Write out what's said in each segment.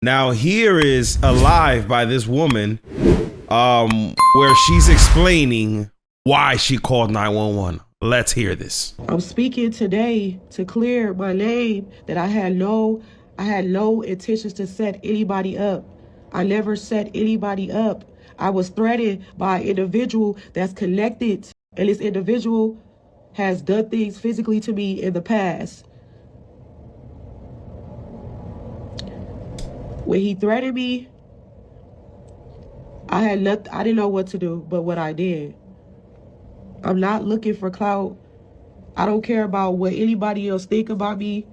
Now here is a live by this woman where she's explaining why she called 911. Let's hear this. I'm speaking today to clear my name that I had no intentions to set anybody up. I never set anybody up. I was threatened by an individual that's connected, and this individual has done things physically to me in the past. When he threatened me, I didn't know what to do, but what I did. I'm not looking for clout. I don't care about what anybody else think about me.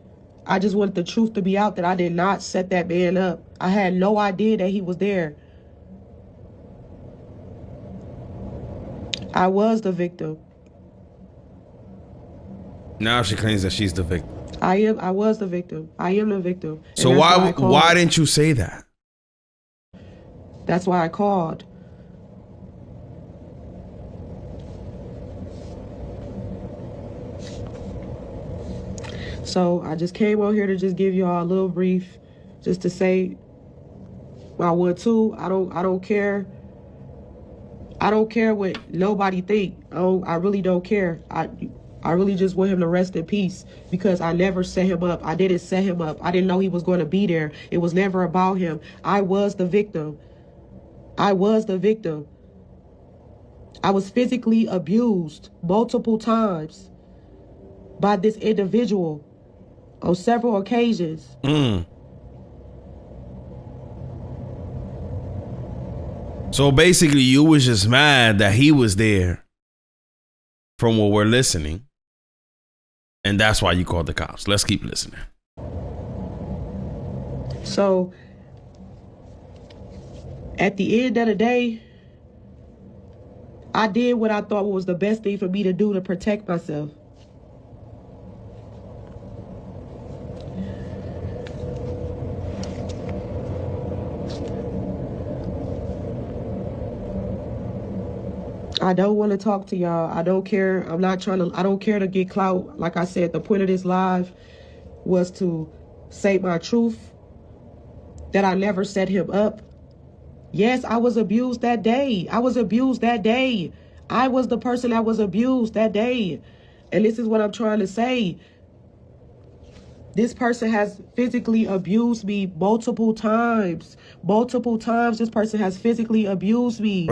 I just want the truth to be out that I did not set that man up. I had no idea that he was there. I was the victim. Now she claims that she's the victim. I was the victim. I am the victim. So why didn't you say that? That's why I called. So I just came on here to just give y'all a little brief, just to say I want to. I don't care. I don't care what nobody think. I really don't care. I really just want him to rest in peace because I never set him up. I didn't set him up. I didn't know he was going to be there. It was never about him. I was the victim. I was the victim. I was physically abused multiple times by this individual on several occasions. So basically you was just mad that he was there from what we're listening. And that's why you called the cops. Let's keep listening. So at the end of the day, I did what I thought was the best thing for me to do to protect myself. I don't want to talk to y'all. I don't care. I don't care to get clout. Like I said, the point of this live was to say my truth, that I never set him up. Yes, I was abused that day. I was abused that day. I was the person that was abused that day. And this is what I'm trying to say. This person has physically abused me multiple times. Multiple times this person has physically abused me.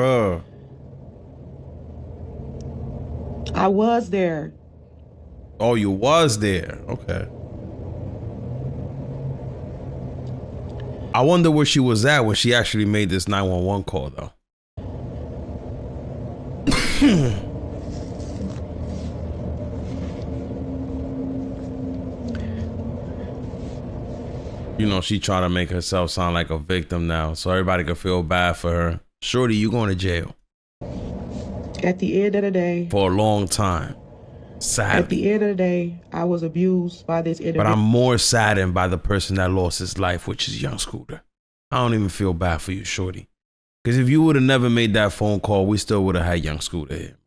I was there. Oh, you was there. Okay. I wonder where she was at when she actually made this 911 call, though. You know, she trying to make herself sound like a victim now, so everybody can feel bad for her. Shorty, you going to jail. At the end of the day. For a long time. Sadly. At the end of the day, I was abused by this individual. But I'm more saddened by the person that lost his life, which is Young Scooter. I don't even feel bad for you, Shorty. Because if you would have never made that phone call, we still would have had Young Scooter here.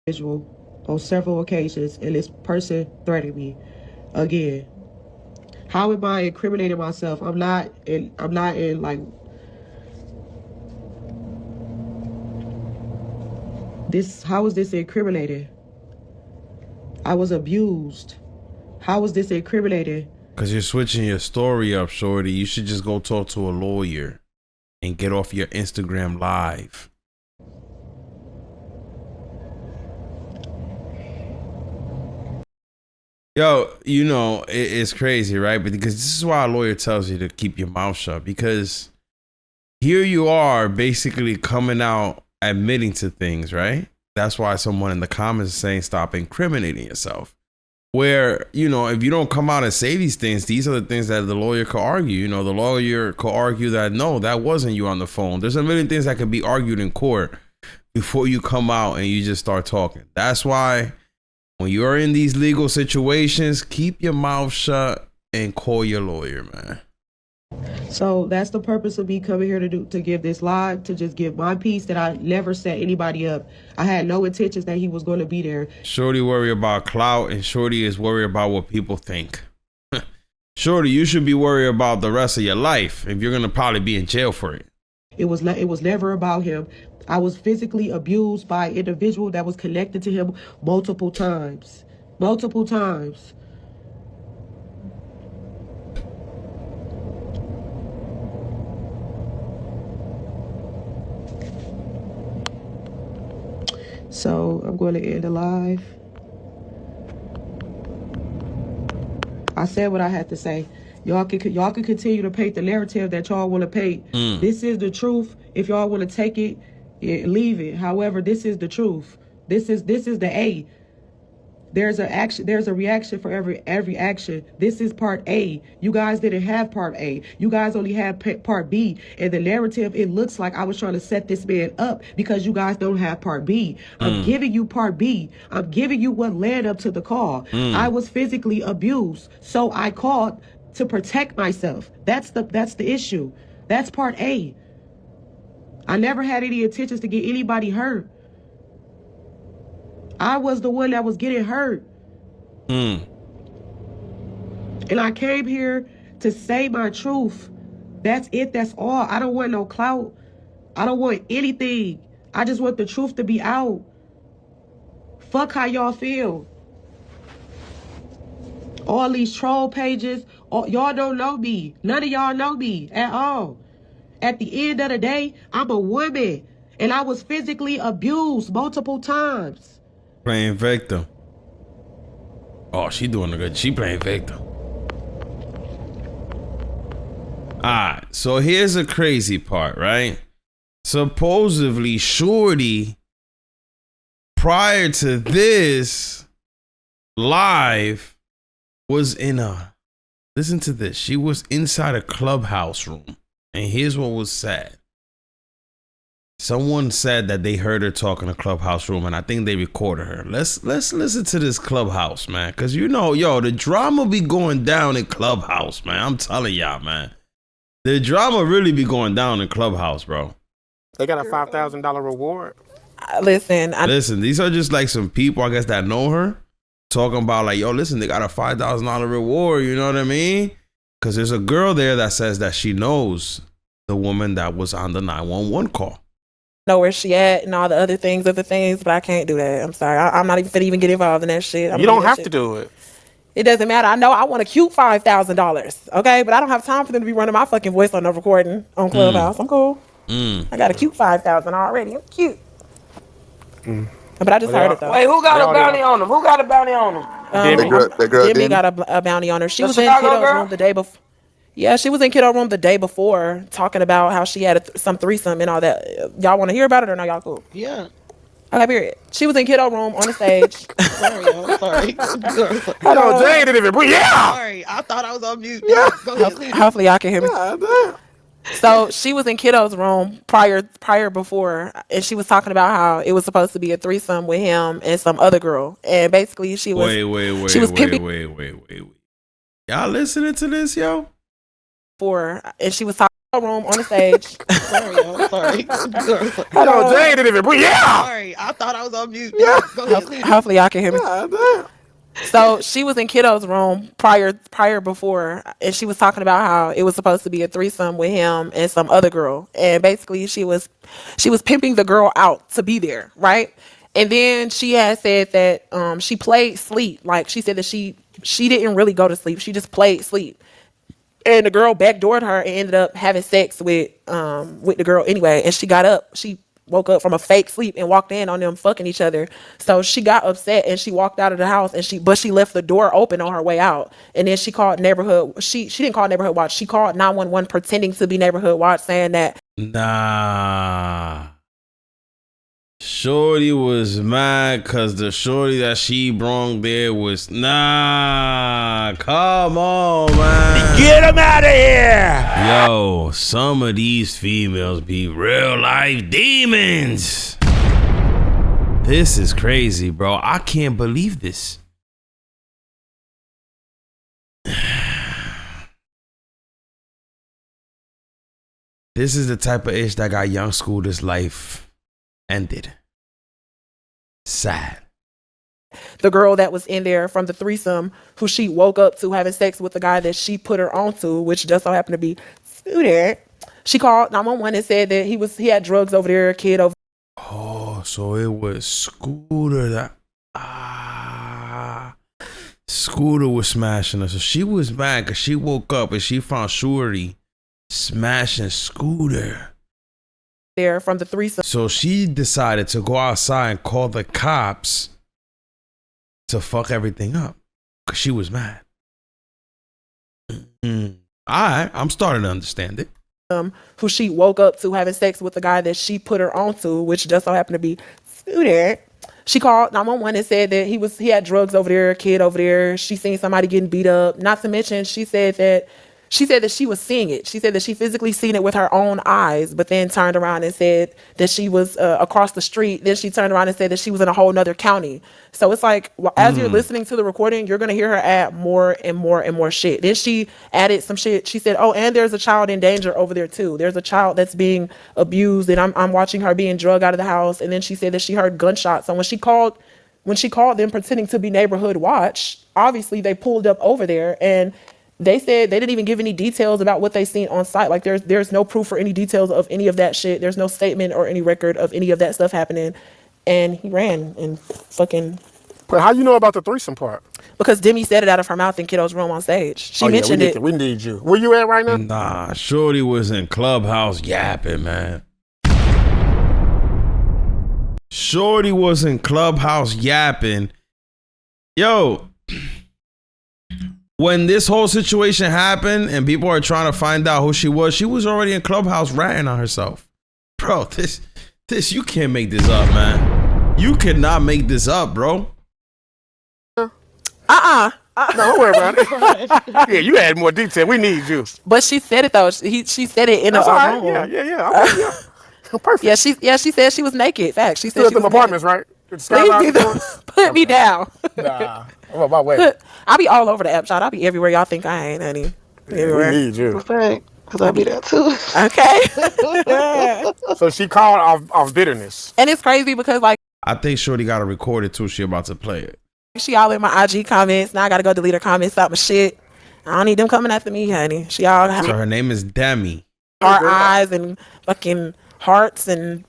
Individual on several occasions, and this person threatened me again. How am I incriminating myself? I'm not in like this. How is this incriminated? I was abused. How is this incriminated? Because you're switching your story up, Shorty. You should just go talk to a lawyer and get off your Instagram live. Yo, you know, it's crazy, right? Because this is why a lawyer tells you to keep your mouth shut. Because here you are basically coming out admitting to things, right? That's why someone in the comments is saying stop incriminating yourself. Where, you know, if you don't come out and say these things, these are the things that the lawyer could argue. You know, the lawyer could argue that, no, that wasn't you on the phone. There's a million things that can be argued in court before you come out and you just start talking. That's why when you're in these legal situations, keep your mouth shut and call your lawyer, man. So that's the purpose of me coming here to give this live, to just give my piece that I never set anybody up. I had no intentions that he was going to be there. Shorty worry about clout and Shorty is worried about what people think. Shorty, you should be worried about the rest of your life if you're gonna probably be in jail for it. It was never about him. I was physically abused by an individual that was connected to him multiple times. Multiple times. So I'm going to end the live. I said what I had to say. Y'all can continue to paint the narrative that y'all want to paint. This is the truth. If y'all want to take it, leave it. However, this is the truth. This is the A. There's a reaction for every action. This is part A. You guys didn't have part A. You guys only had part B. And the narrative, it looks like I was trying to set this man up because you guys don't have part B. I'm giving you part B. I'm giving you what led up to the call. I was physically abused, so I called to protect myself. That's the issue. That's part A. I never had any intentions to get anybody hurt. I was the one that was getting hurt. And I came here to say my truth. That's it. That's all. I don't want no clout. I don't want anything. I just want the truth to be out. Fuck how y'all feel. All these troll pages, y'all don't know me. None of y'all know me at all. At the end of the day, I'm a woman. And I was physically abused multiple times. Playing victim. Oh, she doing a good. She playing victim. Alright, so here's the crazy part, right? Supposedly, Shorty, prior to this live, was in a, listen to this, she was inside a clubhouse room. And here's what was sad. Someone said that they heard her talk in a clubhouse room, and I think they recorded her. Let's listen to this clubhouse, man. Cause you know, yo, the drama be going down in clubhouse, man. I'm telling y'all, man. The drama really be going down in clubhouse, bro. They got a $5,000 reward. Listen, these are just like some people, I guess, that know her, talking about like, yo, listen, they got a $5,000 reward. You know what I mean? Cause there's a girl there that says that she knows the woman that was on the 911 call. Know where she at and all the other things, but I can't do that. I'm sorry. I'm not even finna even get involved in that shit. You don't have to do it. It doesn't matter. I know I want a cute $5,000, okay? But I don't have time for them to be running my fucking voice on the recording on Clubhouse. I'm cool. I got a cute 5,000 already. I'm cute. But I just heard it though. Wait, who got a bounty on him? Who got a bounty on him? Demi got a bounty on her. She was in Kiddo's room the day before. Yeah, she was in Kiddo room the day before talking about how she had some threesome and all that. Y'all want to hear about it or no? Y'all cool? Yeah. Okay, period. She was in Kiddo room on the stage. Sorry, yo. Sorry. No, Jay didn't even. Yeah. Sorry, I thought I was on mute. Yeah. Hopefully y'all can hear me. So she was in Kiddo's room prior before, and she was talking about how it was supposed to be a threesome with him and some other girl, and basically she was Wait. Y'all listening to this, yo? And she was talking in the room on the stage. Sorry, yo. Sorry. No, Jay didn't even. Yeah. Sorry, I thought I was on mute. Yeah. Hopefully y'all can hear me. So she was in Kiddo's room prior before, and she was talking about how it was supposed to be a threesome with him and some other girl, and basically she was pimping the girl out to be there, right? And then she had said that she played sleep. Like she said that she didn't really go to sleep. She just played sleep. And the girl backdoored her and ended up having sex with the girl anyway. And she got up. She woke up from a fake sleep and walked in on them fucking each other. So she got upset and she walked out of the house and she left the door open on her way out. And then she called neighborhood. She didn't call neighborhood watch. She called 911 pretending to be neighborhood watch, saying that Nah. Shorty was mad because the shorty that she brung there was nah. Come on, man. Get him out of here. Yo, some of these females be real life demons. This is crazy, bro. I can't believe this. This is the type of ish that got young school this life ended. Sad. the girl that was in there from the threesome, who she woke up to having sex with the guy that she put her onto, which just so happened to be Scooter. She called 911 and said that he had drugs over there, a kid over. Oh, so it was Scooter that Scooter was smashing her. So she was mad because she woke up and she found Shorty smashing Scooter there from the threesome. So she decided to go outside and call the cops to fuck everything up because she was mad. I'm starting to understand it. Who she woke up to having sex with the guy that she put her onto, which just so happened to be Scooter. She called 911 and said that he had drugs over there, a kid over there. She seen somebody getting beat up. Not to mention, she said that she was seeing it. She said that she physically seen it with her own eyes, but then turned around and said that she was across the street. Then she turned around and said that she was in a whole nother county. So it's like, as you're listening to the recording, you're going to hear her add more and more and more shit. Then she added some shit. She said, oh, and there's a child in danger over there too. There's a child that's being abused, and I'm watching her being drugged out of the house. And then she said that she heard gunshots. So when she called them pretending to be neighborhood watch, obviously they pulled up over there, and they said they didn't even give any details about what they seen on site. Like there's no proof or any details of any of that shit. There's no statement or any record of any of that stuff happening. And he ran and fucking. But how you know about the threesome part? Because Demi said it out of her mouth in Kiddo's room on stage. She mentioned it. We need you. Where you at right now? Nah, Shorty was in Clubhouse yapping, man. Shorty was in Clubhouse yapping. Yo. When this whole situation happened and people are trying to find out who she was already in Clubhouse ranting on herself. Bro, this you can't make this up, man. You cannot make this up, bro. No, don't worry about it. Yeah, you add more detail. We need you. But she said it though. She said it in her room. Yeah. Perfect. Yeah, she said she was naked. Fact. She said Still she at them was apartments, right? Put me down. Nah, I'm on my way. I'll be all over the app, y'all. I'll be everywhere y'all think I ain't, honey. Everywhere. We need you. Because I'll be there too. Okay. So she called off bitterness. And it's crazy because like I think Shorty got to record it too. She about to play it. she all in my IG comments. Now I gotta go delete her comments, stop my shit. I don't need them coming after me, honey. She all So her name is Demi. our eyes and fucking hearts and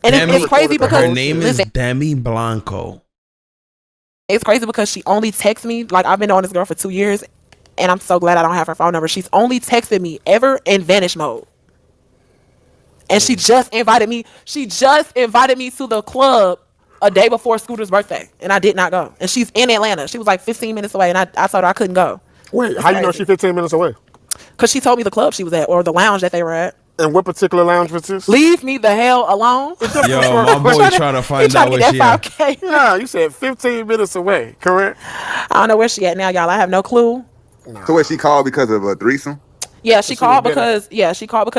it's crazy because her name is Demi Blanco. It's crazy because she only texts me. Like I've been on this girl for 2 years, and I'm so glad I don't have her phone number. She's only texted me ever in vanish mode. And she just invited me. She just invited me to the club a day before Scooter's birthday, and I did not go. And she's in Atlanta. She was like 15 minutes away, and I told her I couldn't go. Wait, how you know she's 15 minutes away? Because she told me the club she was at or the lounge that they were at. And what particular lounge was this? Leave me the hell alone. Yo, my boy trying to find out where she at. Yeah, you said 15 minutes away, correct? I don't know where she at now, y'all. I have no clue. So what, she called because of a threesome? Yeah, she called because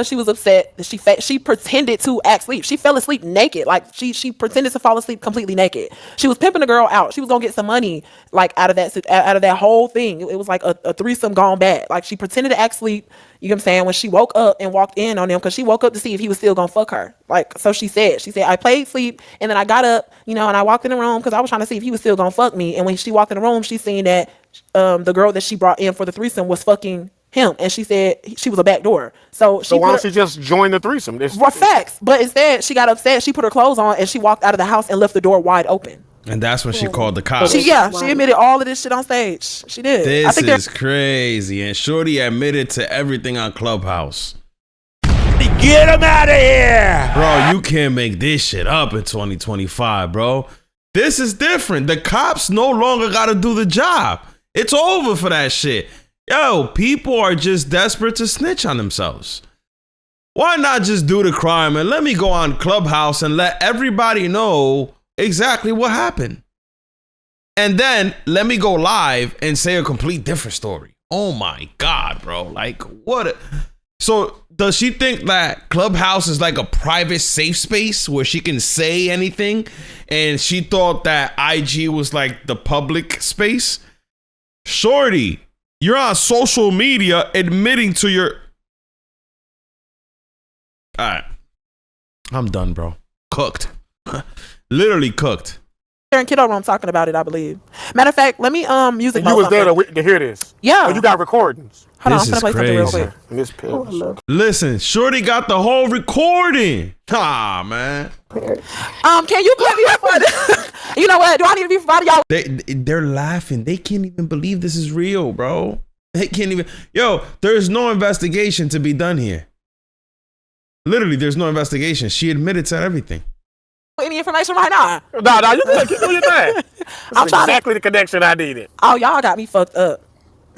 she was upset. She pretended to act asleep. She fell asleep naked. Like she pretended to fall asleep completely naked. She was pimping the girl out. She was gonna get some money like out of that whole thing. It was like a threesome gone bad. Like she pretended to act asleep. You know what I'm saying? When she woke up and walked in on him, because she woke up to see if he was still gonna fuck her. Like so she said I played sleep and then I got up, and I walked in the room because I was trying to see if he was still gonna fuck me. And when she walked in the room, she seen that the girl that she brought in for the threesome was fucking him, and she said she was a back door. So why don't she just join the threesome? Facts. But instead, she got upset. She put her clothes on and she walked out of the house and left the door wide open. And that's when she called the cops. She admitted all of this shit on stage. She did. This is crazy. And Shorty admitted to everything on Clubhouse. Get him out of here! Bro, you can't make this shit up in 2025, bro. This is different. The cops no longer got to do the job. It's over for that shit. Yo, people are just desperate to snitch on themselves. Why not just do the crime and let me go on Clubhouse and let everybody know exactly what happened? And then let me go live and say a complete different story. Oh my God, bro. Like, what? So does she think that Clubhouse is like a private safe space where she can say anything? And she thought that IG was like the public space? Shorty, you're on social media admitting to your... All right. I'm done, bro. Cooked. Literally cooked. There in kiddo room talking about it, I believe. Matter of fact, let me music. You was there to hear this. Yeah. Oh, you got recordings. Hold on, This I'm gonna is play something real crazy. quick. And this pill. Listen, Shorty got the whole recording. Ah, man. Can you put me up for this? You know what? Do I need to be proud of y'all? They're laughing. They can't even believe this is real, bro. They can't even. Yo, there's no investigation to be done here. Literally, there's no investigation. She admitted to everything. Any information right now? No, you can keep doing your thing. I'm trying exactly the connection I needed. Oh, y'all got me fucked up.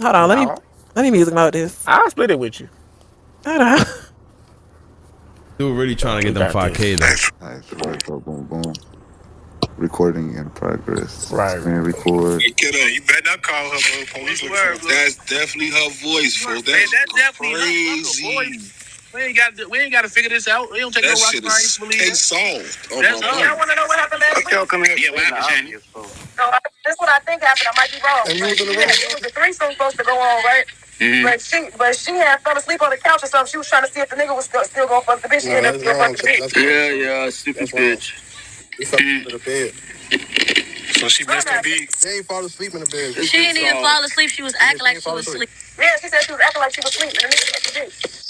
Hold on, let me music mode this. I'll split it with you. Hold on. They were really trying to get them 5K though. Alright, so boom, boom. Recording in progress. Right. Screen record. Hey, kiddo, you better not call her police. That's definitely her voice, fool. That's definitely crazy. We ain't got to figure this out. We don't take That no rock shit science is to believe case that. solved. That's all. Y'all want to know what happened last week? Yo, come here. Yeah, what happened, Shani? So this is what I think happened. I might be wrong. And you was in the But room? it was a threesome supposed to go on, right? Mm-hmm. But she had fell asleep on the couch or something. She was trying to see if the nigga was still going to fuck the bitch. She ended up still fucking the bitch. Yeah, stupid bitch. We fell asleep in the bed. So she missed the beat. She ain't fall asleep in the bed. She didn't even fall asleep. She was acting like she was asleep. Yeah, she said she was acting like she was asleep and the nigga fucked the bitch.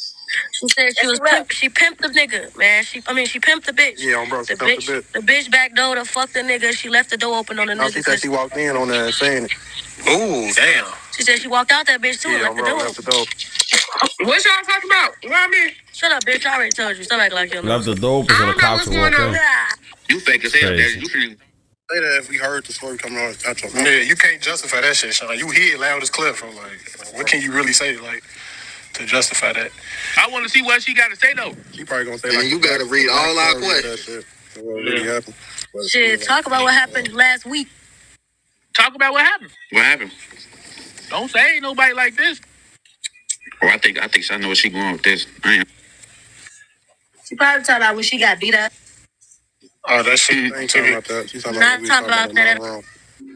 She said she was she pimped the nigga, man. She pimped the bitch. Yeah, bro, she pimped the bitch. The bitch back door to fuck the nigga. She left the door open on the nigga. She said she walked in on that and saying it. Ooh, damn. She said she walked out that bitch too and left the door left the door. What y'all talking about? You know what I mean? Shut up, bitch. I already told you. Stop acting like you know. Left the door open so the cops would walk in. You fake as hell, Crazy. Daddy. You shouldn't. Say that if we heard the story coming out your mouth. Yeah, you can't justify that shit, Sean. You hear it loud as clip. I'm like, what can you really say, like, to justify that? I want to see what she got to say though. She probably gonna say And like you gotta read all our questions. that shit. What really happened. Shit, talk about what happened last week. Talk about what happened. What happened? Don't say ain't nobody like this. Oh, I think I know where she going with this. I ain't. She probably talking about when she got beat up. Oh, that shit. I ain't talking about that. She's talking Not about talking about that.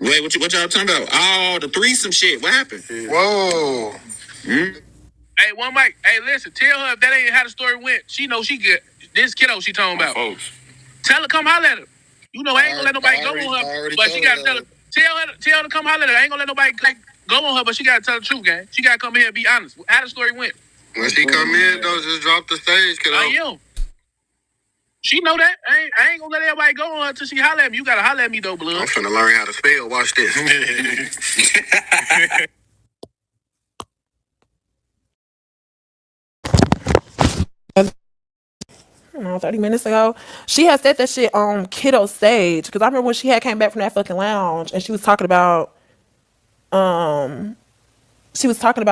Wait, what y'all talking about? Oh, the threesome shit. What happened? Yeah. Whoa. Hey, one mic. Hey, listen. Tell her if that ain't how the story went. She know she good. This kiddo she talking about. Folks. Tell her come holler at her. You know I ain't gonna let nobody go on her, but she gotta tell her. Tell her to come holler at her. I ain't gonna let nobody go on her, but she gotta tell the truth, gang. She gotta come here and be honest. How the story went. When she come in, though, just drop the stage, kiddo. I am. She know that. I ain't gonna let everybody go on her till she holler at me. You gotta holler at me though, blood. I'm finna learn how to spell. Watch this. I don't know, 30 minutes ago, she had said that shit on Kiddo stage because I remember when she had came back from that fucking lounge and she was talking about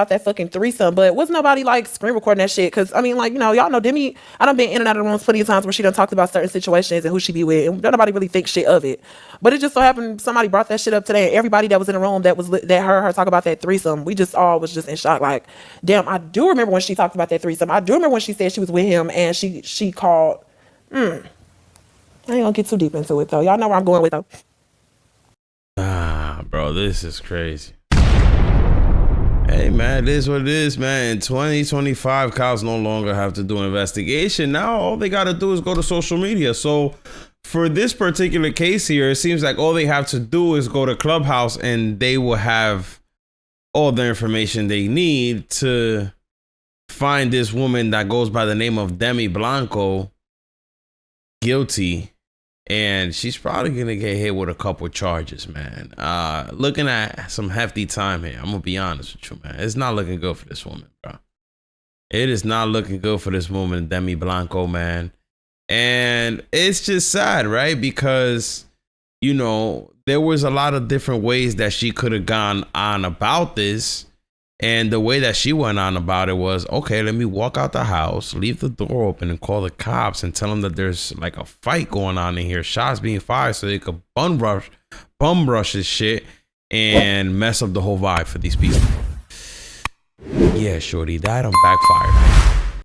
that fucking threesome, but wasn't nobody like screen recording that shit because I mean, like, you know, y'all know Demi, I done been in and out of the rooms plenty of times where she done talked about certain situations and who she be with and don't nobody really think shit of it, but it just so happened somebody brought that shit up today and everybody that was in the room that heard her talk about that threesome, we just all was just in shock like, damn, I do remember when she talked about that threesome. I do remember when she said she was with him and she called I ain't gonna get too deep into it though. Y'all know where I'm going with though. Ah, bro, this is crazy. Hey, man, it is what it is, man. In 2025, cops no longer have to do an investigation. Now, all they got to do is go to social media. So, for this particular case here, it seems like all they have to do is go to Clubhouse and they will have all the information they need to find this woman that goes by the name of Demi Blanco guilty. And she's probably going to get hit with a couple charges, man. Looking at some hefty time here. I'm going to be honest with you, man. It's not looking good for this woman, bro. It is not looking good for this woman, Demi Blanco, man. And it's just sad, right? Because, you know, there was a lot of different ways that she could have gone on about this. And the way that she went on about it was, okay, let me walk out the house, leave the door open and call the cops and tell them that there's like a fight going on in here, shots being fired so they could bum rush this shit and mess up the whole vibe for these people. Yeah, shorty, that backfired.